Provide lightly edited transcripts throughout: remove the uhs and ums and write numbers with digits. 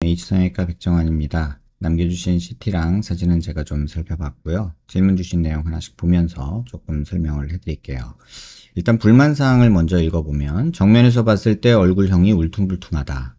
H성형외과 백정환입니다. 남겨주신 CT랑 사진은 제가 좀 살펴봤고요. 질문 주신 내용 하나씩 보면서 조금 설명을 해드릴게요. 일단 불만사항을 먼저 읽어보면 정면에서 봤을 때 얼굴형이 울퉁불퉁하다.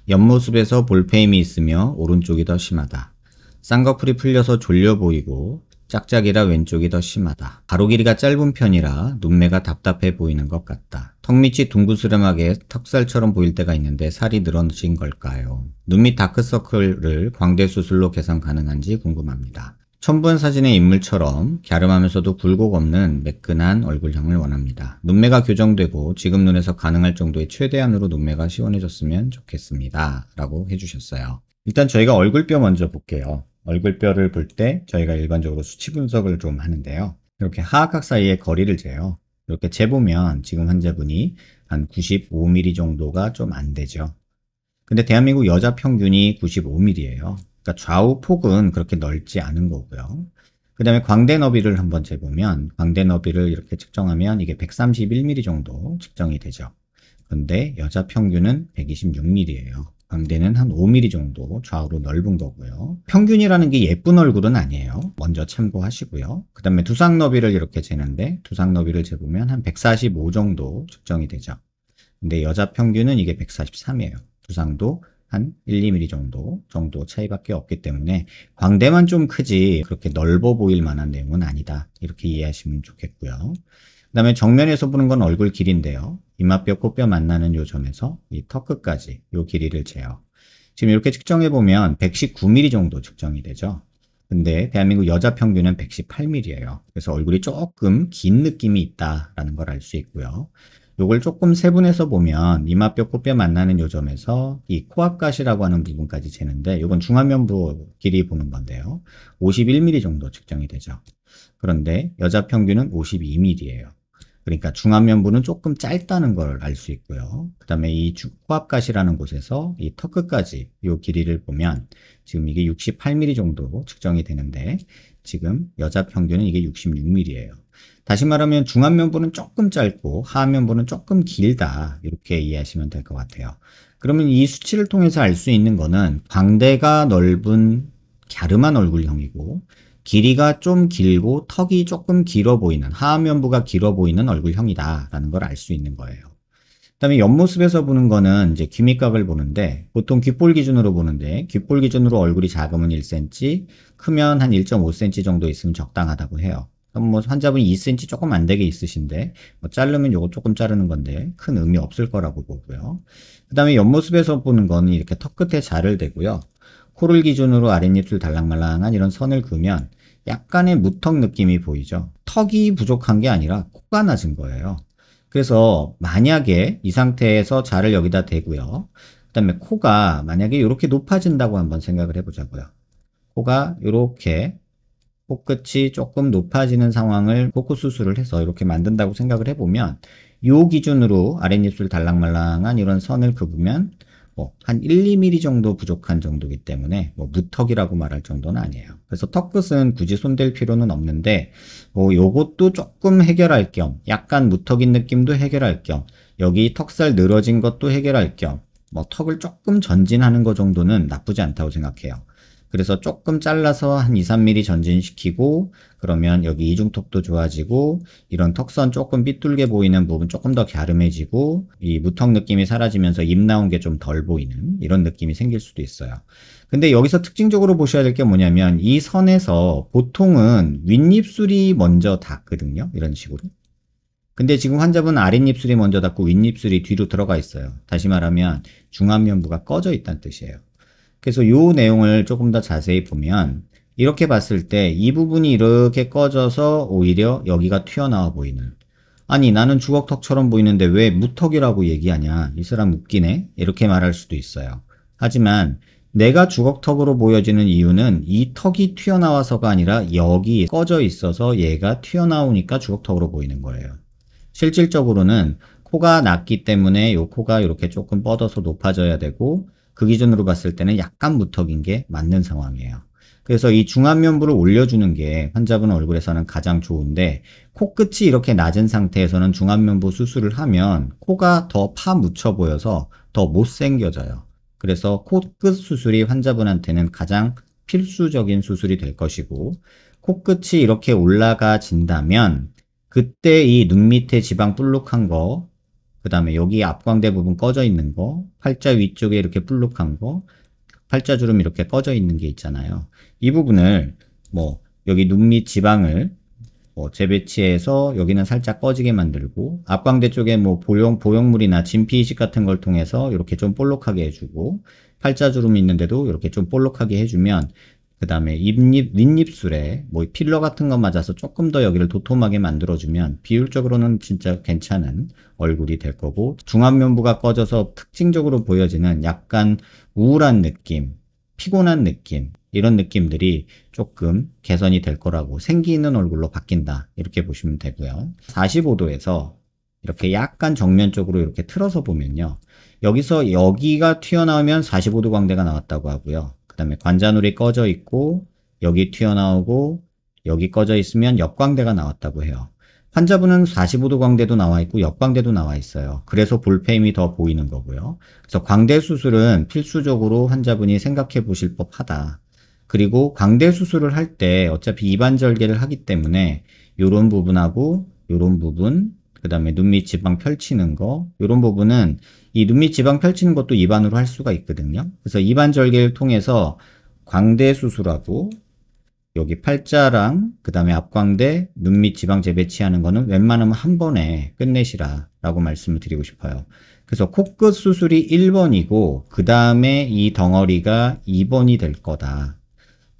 옆모습에서 볼페임이 있으며 오른쪽이 더 심하다. 쌍꺼풀이 풀려서 졸려 보이고 짝짝이라 왼쪽이 더 심하다. 가로 길이가 짧은 편이라 눈매가 답답해 보이는 것 같다. 턱 밑이 둥그스름하게 턱살처럼 보일 때가 있는데 살이 늘어진 걸까요? 눈 밑 다크서클을 광대 수술로 개선 가능한지 궁금합니다. 처음 본 사진의 인물처럼 갸름하면서도 굴곡 없는 매끈한 얼굴형을 원합니다. 눈매가 교정되고 지금 눈에서 가능할 정도의 최대한으로 눈매가 시원해졌으면 좋겠습니다. 라고 해주셨어요. 일단 저희가 얼굴뼈 먼저 볼게요. 얼굴뼈를 볼 때 저희가 일반적으로 수치 분석을 좀 하는데요. 이렇게 하악각 사이의 거리를 재요. 이렇게 재보면 지금 환자분이 한 95mm 정도가 좀 안 되죠. 근데 대한민국 여자 평균이 95mm예요. 그러니까 좌우 폭은 그렇게 넓지 않은 거고요. 그 다음에 광대 너비를 한번 재보면 광대 너비를 이렇게 측정하면 이게 131mm 정도 측정이 되죠. 그런데 여자 평균은 126mm예요. 광대는 한 5mm 정도 좌우로 넓은 거고요. 평균이라는 게 예쁜 얼굴은 아니에요. 먼저 참고하시고요. 그 다음에 두상 너비를 이렇게 재는데 두상 너비를 재보면 한 145 정도 측정이 되죠. 근데 여자 평균은 이게 143이에요. 두상도 한 1, 2mm 정도 차이밖에 없기 때문에 광대만 좀 크지 그렇게 넓어 보일 만한 내용은 아니다. 이렇게 이해하시면 좋겠고요. 그 다음에 정면에서 보는 건 얼굴 길이인데요. 이마뼈, 코뼈 만나는 요 점에서 이 턱 끝까지 요 길이를 재요. 지금 이렇게 측정해 보면 119mm 정도 측정이 되죠. 근데 대한민국 여자 평균은 118mm예요. 그래서 얼굴이 조금 긴 느낌이 있다라는 걸 알 수 있고요. 요걸 조금 세분해서 보면 이마뼈, 코뼈 만나는 요 점에서 이 코앞가시라고 하는 부분까지 재는데 요건 중안면부 길이 보는 건데요. 51mm 정도 측정이 되죠. 그런데 여자 평균은 52mm예요. 그러니까 중안면부는 조금 짧다는 걸 알 수 있고요. 그 다음에 이 코앞가시라는 곳에서 이 턱 끝까지 이 길이를 보면 지금 이게 68mm 정도 측정이 되는데 지금 여자 평균은 이게 66mm예요. 다시 말하면 중안면부는 조금 짧고 하안면부는 조금 길다 이렇게 이해하시면 될 것 같아요. 그러면 이 수치를 통해서 알 수 있는 거는 광대가 넓은 갸름한 얼굴형이고 길이가 좀 길고 턱이 조금 길어 보이는 하안면부가 길어 보이는 얼굴형이다 라는 걸 알 수 있는 거예요. 그 다음에 옆모습에서 보는 거는 이제 귀밑각을 보는데 보통 귓볼 기준으로 보는데 귓볼 기준으로 얼굴이 작으면 1cm 크면 한 1.5cm 정도 있으면 적당하다고 해요. 그럼 뭐 환자분이 2cm 조금 안 되게 있으신데 뭐 자르면 요거 조금 자르는 건데 큰 의미 없을 거라고 보고요. 그 다음에 옆모습에서 보는 거는 이렇게 턱 끝에 자를 대고요. 코를 기준으로 아랫입술 달랑말랑한 이런 선을 그으면 약간의 무턱 느낌이 보이죠. 턱이 부족한 게 아니라 코가 낮은 거예요. 그래서 만약에 이 상태에서 자를 여기다 대고요. 그 다음에 코가 만약에 이렇게 높아진다고 한번 생각을 해보자고요. 코가 이렇게 코끝이 조금 높아지는 상황을 코코 수술을 해서 이렇게 만든다고 생각을 해보면 이 기준으로 아랫입술 달랑말랑한 이런 선을 그으면 한 1, 2mm 정도 부족한 정도이기 때문에 무턱이라고 말할 정도는 아니에요. 그래서 턱끝은 굳이 손댈 필요는 없는데 요것도 조금 해결할 겸 약간 무턱인 느낌도 해결할 겸 여기 턱살 늘어진 것도 해결할 겸 턱을 조금 전진하는 것 정도는 나쁘지 않다고 생각해요. 그래서 조금 잘라서 한 2, 3mm 전진시키고 그러면 여기 이중턱도 좋아지고 이런 턱선 조금 삐뚤게 보이는 부분 조금 더 갸름해지고 이 무턱 느낌이 사라지면서 입 나온 게 좀 덜 보이는 이런 느낌이 생길 수도 있어요. 근데 여기서 특징적으로 보셔야 될 게 뭐냐면 이 선에서 보통은 윗입술이 먼저 닿거든요. 이런 식으로. 근데 지금 환자분 아랫입술이 먼저 닿고 윗입술이 뒤로 들어가 있어요. 다시 말하면 중안면부가 꺼져 있다는 뜻이에요. 그래서 이 내용을 조금 더 자세히 보면 이렇게 봤을 때 이 부분이 이렇게 꺼져서 오히려 여기가 튀어나와 보이는 아니 나는 주걱턱처럼 보이는데 왜 무턱이라고 얘기하냐 이 사람 웃기네 이렇게 말할 수도 있어요. 하지만 내가 주걱턱으로 보여지는 이유는 이 턱이 튀어나와서가 아니라 여기 꺼져 있어서 얘가 튀어나오니까 주걱턱으로 보이는 거예요. 실질적으로는 코가 낮기 때문에 이 코가 이렇게 조금 뻗어서 높아져야 되고 그 기준으로 봤을 때는 약간 무턱인 게 맞는 상황이에요. 그래서 이 중안면부를 올려주는 게 환자분 얼굴에서는 가장 좋은데 코끝이 이렇게 낮은 상태에서는 중안면부 수술을 하면 코가 더 파묻혀 보여서 더 못생겨져요. 그래서 코끝 수술이 환자분한테는 가장 필수적인 수술이 될 것이고, 코끝이 이렇게 올라가진다면 그때 이 눈 밑에 지방 볼록한 거, 그 다음에 여기 앞광대 부분 꺼져 있는 거, 팔자 위쪽에 이렇게 볼록한 거, 팔자주름 이렇게 꺼져 있는 게 있잖아요. 이 부분을 뭐 여기 눈 밑 지방을 뭐 재배치해서 여기는 살짝 꺼지게 만들고, 앞광대 쪽에 뭐 보형물이나 진피 이식 같은 걸 통해서 이렇게 좀 볼록하게 해주고, 팔자주름이 있는데도 이렇게 좀 볼록하게 해주면, 그 다음에 윗입술에 뭐 필러 같은 거 맞아서 조금 더 여기를 도톰하게 만들어주면 비율적으로는 진짜 괜찮은 얼굴이 될 거고, 중안면부가 꺼져서 특징적으로 보여지는 약간 우울한 느낌, 피곤한 느낌, 이런 느낌들이 조금 개선이 될 거라고, 생기 있는 얼굴로 바뀐다, 이렇게 보시면 되고요. 45도에서 이렇게 약간 정면 쪽으로 이렇게 틀어서 보면요, 여기서 여기가 튀어나오면 45도 광대가 나왔다고 하고요. 그 다음에 관자놀이 꺼져 있고 여기 튀어나오고 여기 꺼져 있으면 옆광대가 나왔다고 해요. 환자분은 45도 광대도 나와 있고 옆광대도 나와 있어요. 그래서 볼페임이 더 보이는 거고요. 그래서 광대 수술은 필수적으로 환자분이 생각해 보실 법하다. 그리고 광대 수술을 할 때 어차피 입안절개를 하기 때문에 요런 부분하고 요런 부분, 그 다음에 눈 밑 지방 펼치는 거, 요런 부분은 이 눈 밑 지방 펼치는 것도 입안으로 할 수가 있거든요. 그래서 입안절개를 통해서 광대 수술하고 여기 팔자랑 그 다음에 앞광대, 눈 밑 지방 재배치하는 거는 웬만하면 한 번에 끝내시라 라고 말씀을 드리고 싶어요. 그래서 코끝 수술이 1번이고 그 다음에 이 덩어리가 2번이 될 거다.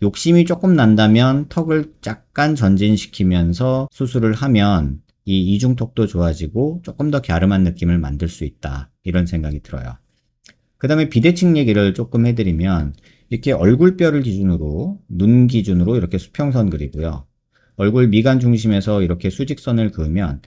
욕심이 조금 난다면 턱을 약간 전진시키면서 수술을 하면 이 이중턱도 좋아지고 조금 더 갸름한 느낌을 만들 수 있다, 이런 생각이 들어요. 그 다음에 비대칭 얘기를 조금 해드리면, 이렇게 얼굴뼈를 기준으로, 눈 기준으로 이렇게 수평선 그리고요, 얼굴 미간 중심에서 이렇게 수직선을 그으면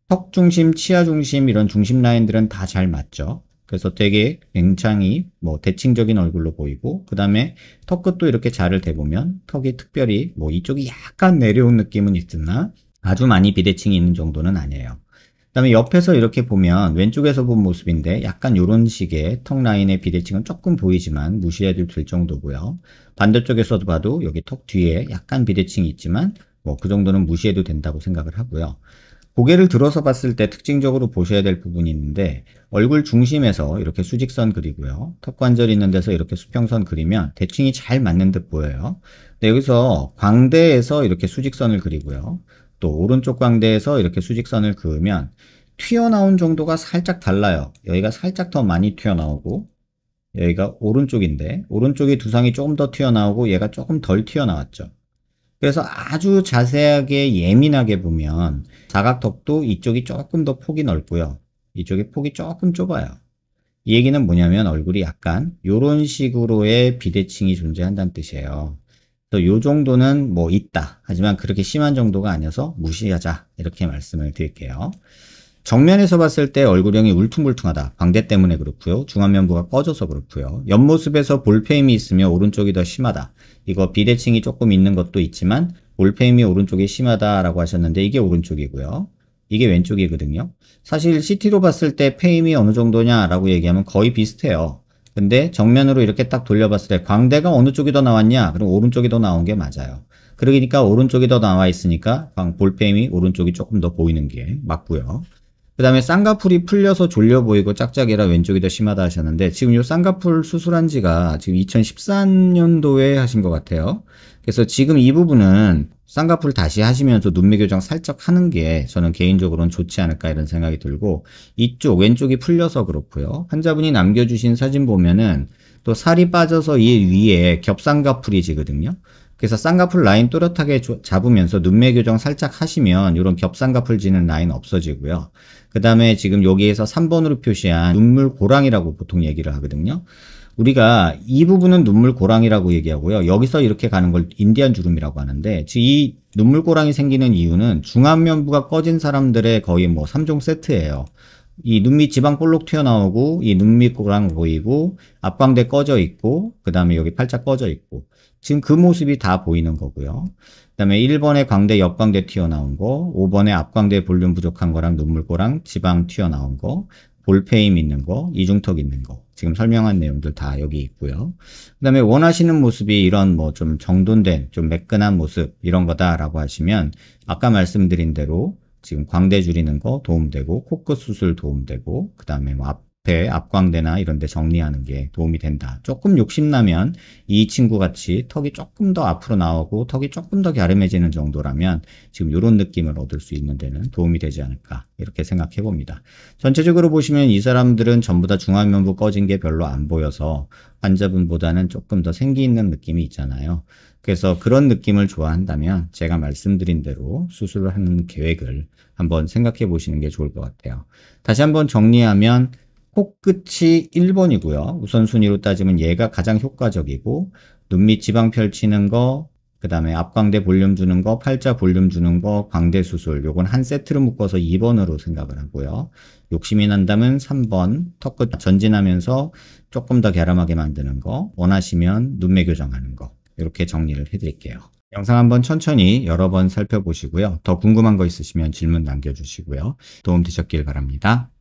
턱 중심, 치아 중심 이런 중심 라인들은 다 잘 맞죠. 그래서 되게 굉장히 뭐 대칭적인 얼굴로 보이고, 그 다음에 턱 끝도 이렇게 자를 대보면 턱이 특별히 뭐 이쪽이 약간 내려온 느낌은 있으나 아주 많이 비대칭이 있는 정도는 아니에요. 그 다음에 옆에서 이렇게 보면 왼쪽에서 본 모습인데 약간 이런 식의 턱 라인의 비대칭은 조금 보이지만 무시해도 될 정도고요. 반대쪽에서도 봐도 여기 턱 뒤에 약간 비대칭이 있지만 뭐 그 정도는 무시해도 된다고 생각을 하고요. 고개를 들어서 봤을 때 특징적으로 보셔야 될 부분이 있는데, 얼굴 중심에서 이렇게 수직선 그리고요, 턱 관절 있는 데서 이렇게 수평선 그리면 대칭이 잘 맞는 듯 보여요. 근데 여기서 광대에서 이렇게 수직선을 그리고요, 또 오른쪽 광대에서 이렇게 수직선을 그으면 튀어나온 정도가 살짝 달라요. 여기가 살짝 더 많이 튀어나오고 여기가 오른쪽인데 오른쪽이 두상이 조금 더 튀어나오고 얘가 조금 덜 튀어나왔죠. 그래서 아주 자세하게 예민하게 보면 사각턱도 이쪽이 조금 더 폭이 넓고요, 이쪽이 폭이 조금 좁아요. 이 얘기는 뭐냐면 얼굴이 약간 이런 식으로의 비대칭이 존재한다는 뜻이에요. 그래서 요 정도는 뭐 있다, 하지만 그렇게 심한 정도가 아니어서 무시하자, 이렇게 말씀을 드릴게요. 정면에서 봤을 때 얼굴형이 울퉁불퉁하다. 광대 때문에 그렇고요, 중안면부가 꺼져서 그렇고요, 옆모습에서 볼페임이 있으며 오른쪽이 더 심하다. 이거 비대칭이 조금 있는 것도 있지만 볼페임이 오른쪽이 심하다라고 하셨는데 이게 오른쪽이고요, 이게 왼쪽이거든요. 사실 CT로 봤을 때 페임이 어느 정도냐라고 얘기하면 거의 비슷해요. 근데 정면으로 이렇게 딱 돌려봤을 때 광대가 어느 쪽이 더 나왔냐? 그럼 오른쪽이 더 나온 게 맞아요. 그러니까 오른쪽이 더 나와 있으니까 볼페임이 오른쪽이 조금 더 보이는 게 맞고요. 그 다음에 쌍꺼풀이 풀려서 졸려 보이고 짝짝이라 왼쪽이 더 심하다 하셨는데, 지금 이 쌍꺼풀 수술한 지가 지금 2013년도에 하신 것 같아요. 그래서 지금 이 부분은 쌍꺼풀 다시 하시면서 눈매 교정 살짝 하는 게 저는 개인적으로는 좋지 않을까, 이런 생각이 들고, 이쪽 왼쪽이 풀려서 그렇고요, 환자분이 남겨주신 사진 보면은 또 살이 빠져서 이 위에 겹쌍꺼풀이지거든요. 그래서 쌍꺼풀 라인 또렷하게 잡으면서 눈매 교정 살짝 하시면 이런 겹쌍꺼풀 지는 라인 없어지고요. 그 다음에 지금 여기에서 3번으로 표시한 눈물 고랑이라고 보통 얘기를 하거든요. 우리가 이 부분은 눈물 고랑이라고 얘기하고요, 여기서 이렇게 가는 걸 인디안 주름이라고 하는데, 이 눈물 고랑이 생기는 이유는 중안면부가 꺼진 사람들의 거의 뭐 3종 세트예요. 이 눈 밑 지방 볼록 튀어나오고, 이 눈 밑 고랑 보이고, 앞광대 꺼져 있고, 그 다음에 여기 팔자 꺼져 있고, 지금 그 모습이 다 보이는 거고요. 그 다음에 1번에 광대 옆광대 튀어나온 거, 5번에 앞광대 볼륨 부족한 거랑 눈물고랑 지방 튀어나온 거, 볼페임 있는 거, 이중턱 있는 거, 지금 설명한 내용들 다 여기 있고요. 그 다음에 원하시는 모습이 이런 뭐 좀 정돈된, 좀 매끈한 모습, 이런 거다라고 하시면, 아까 말씀드린 대로 지금 광대 줄이는 거 도움되고, 코끝 수술 도움되고, 그 다음에 뭐 앞에 앞광대나 이런 데 정리하는 게 도움이 된다. 조금 욕심나면 이 친구 같이 턱이 조금 더 앞으로 나오고 턱이 조금 더 갸름해지는 정도라면 지금 이런 느낌을 얻을 수 있는 데는 도움이 되지 않을까 이렇게 생각해 봅니다. 전체적으로 보시면 이 사람들은 전부 다 중안면부 꺼진 게 별로 안 보여서 환자분보다는 조금 더 생기 있는 느낌이 있잖아요. 그래서 그런 느낌을 좋아한다면 제가 말씀드린 대로 수술을 하는 계획을 한번 생각해 보시는 게 좋을 것 같아요. 다시 한번 정리하면 코끝이 1번이고요. 우선순위로 따지면 얘가 가장 효과적이고 눈 밑 지방 펼치는 거, 그 다음에 앞광대 볼륨 주는 거, 팔자 볼륨 주는 거, 광대 수술 요건 한 세트로 묶어서 2번으로 생각을 하고요. 욕심이 난다면 3번 턱끝 전진하면서 조금 더 갸름하게 만드는 거, 원하시면 눈매 교정하는 거 이렇게 정리를 해드릴게요. 영상 한번 천천히 여러 번 살펴보시고요. 더 궁금한 거 있으시면 질문 남겨주시고요. 도움 되셨길 바랍니다.